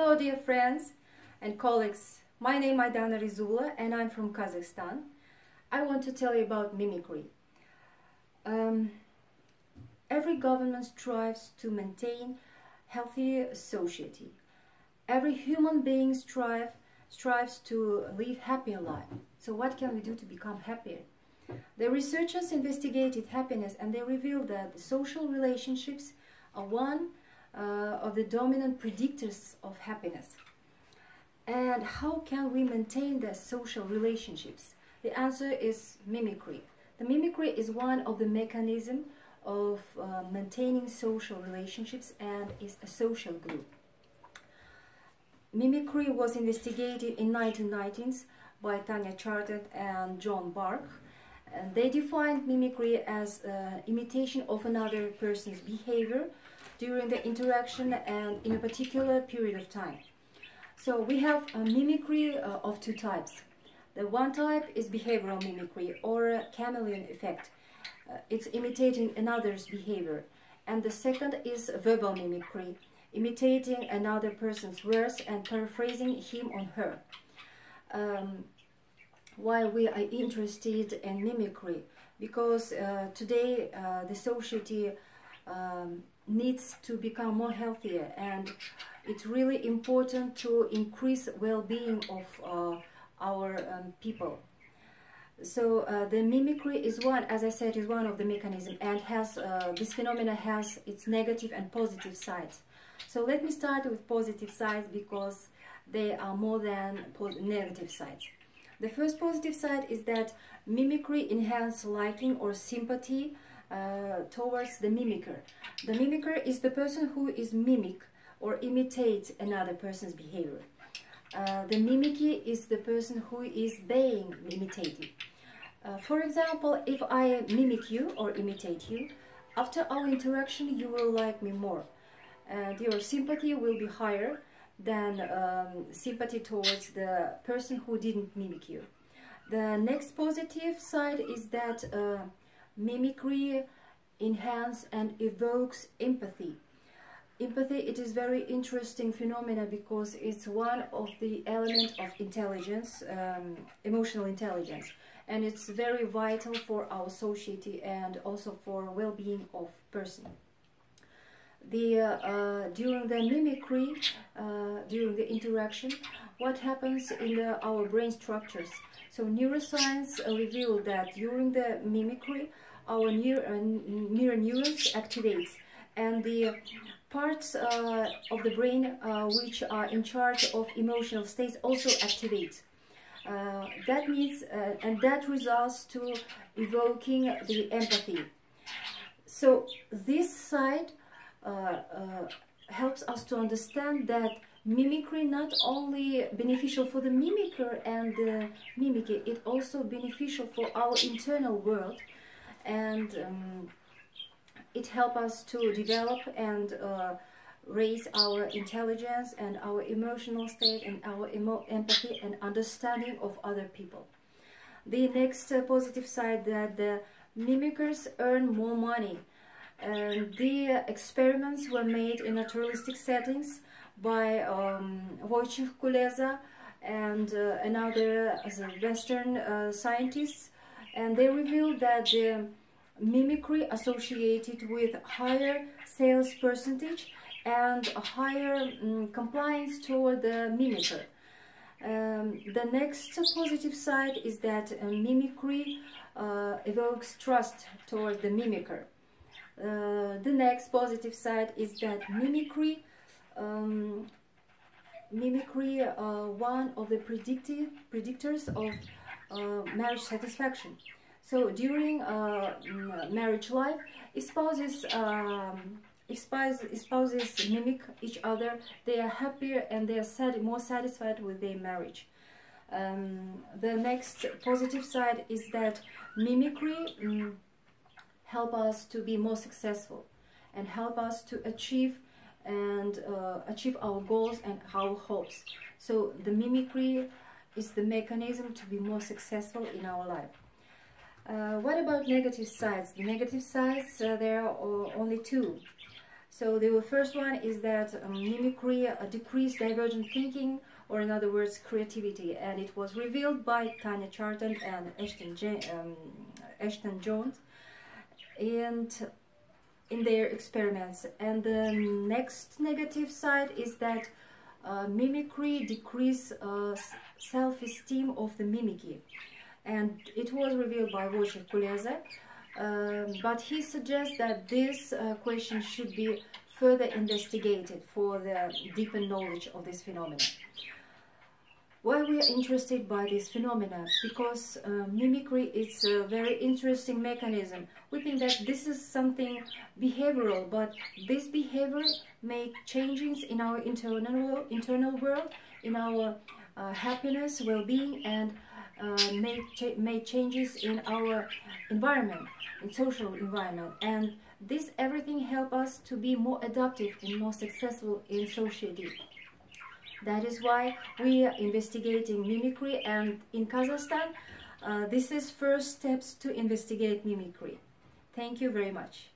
Hello dear friends and colleagues, my name is Aidana RIZULLA and I'm from Kazakhstan. I want to tell you about mimicry. Every government strives to maintain healthy society. Every human being strives to live happier life. So what can we do to become happier? The researchers investigated happiness and they revealed that the social relationships are one of the dominant predictors of happiness. And how can we maintain the social relationships? The answer is mimicry. The mimicry is one of the mechanisms of maintaining social relationships and is a social glue. Mimicry was investigated in 1990s by Tanya Chartered and John Bark. And they defined mimicry as imitation of another person's behavior during the interaction and in a particular period of time. So we have a mimicry of two types. The one type is behavioral mimicry or chameleon effect. It's imitating another's behavior. And the second is verbal mimicry, imitating another person's words and paraphrasing him or her. Why we are interested in mimicry? Because today the society needs to become more healthier, and it's really important to increase well-being of our people. So the mimicry is one, as I said, is one of the mechanisms, and has this phenomena has its negative and positive sides. So let me start with positive sides because they are more than negative sides. The first positive side is that mimicry enhances liking or sympathy towards the mimicker. The mimicker is the person who is mimic or imitate another person's behavior. The mimicry is the person who is being imitated. For example, if I mimic you or imitate you, after our interaction you will like me more, and your sympathy will be higher than sympathy towards the person who didn't mimic you. The next positive side is that mimicry enhances and evokes empathy. Empathy, it is very interesting phenomena because it's one of the elements of intelligence, emotional intelligence, and it's very vital for our society and also for well-being of person. During the mimicry, during the interaction, what happens in our brain structures? So neuroscience revealed that during the mimicry, our mirror neurons activates, and the parts of the brain which are in charge of emotional states also activate. That means, and that results to evoking the empathy. So this side helps us to understand that mimicry not only beneficial for the mimicker and the mimicked, it also beneficial for our internal world, and it helps us to develop and raise our intelligence and our emotional state and our empathy and understanding of other people. The next positive side, that the mimickers earn more money. The experiments were made in naturalistic settings by Wojciech Kuleza and another Western scientists, and they revealed that the mimicry associated with higher sales percentage and a higher compliance toward the mimicker. The next positive side is that mimicry evokes trust toward the mimicker. The next positive side is that mimicry, one of the predictors of marriage satisfaction. So during marriage life, if spouses mimic each other, they are happier and they are more satisfied with their marriage. The next positive side is that mimicry help us to be more successful and help us to achieve our goals and our hopes. So the mimicry is the mechanism to be more successful in our life. What about negative sides? The negative sides, there are only two. So the first one is that mimicry decreased divergent thinking, or in other words, creativity, and it was revealed by Tanya Charton and Ashton Jones and in their experiments. And the next negative side is that mimicry decrease self-esteem of the mimicry, and it was revealed by Wojciech Kuleze, but he suggests that this question should be further investigated for the deeper knowledge of this phenomenon. Why we are interested by this phenomena? Because mimicry is a very interesting mechanism. We think that this is something behavioral, but this behavior make changes in our internal world, in our happiness, well-being, and make changes in our environment, in social environment, and this everything help us to be more adaptive and more successful in society. That is why we are investigating mimicry, and in Kazakhstan, this is first steps to investigate mimicry. Thank you very much.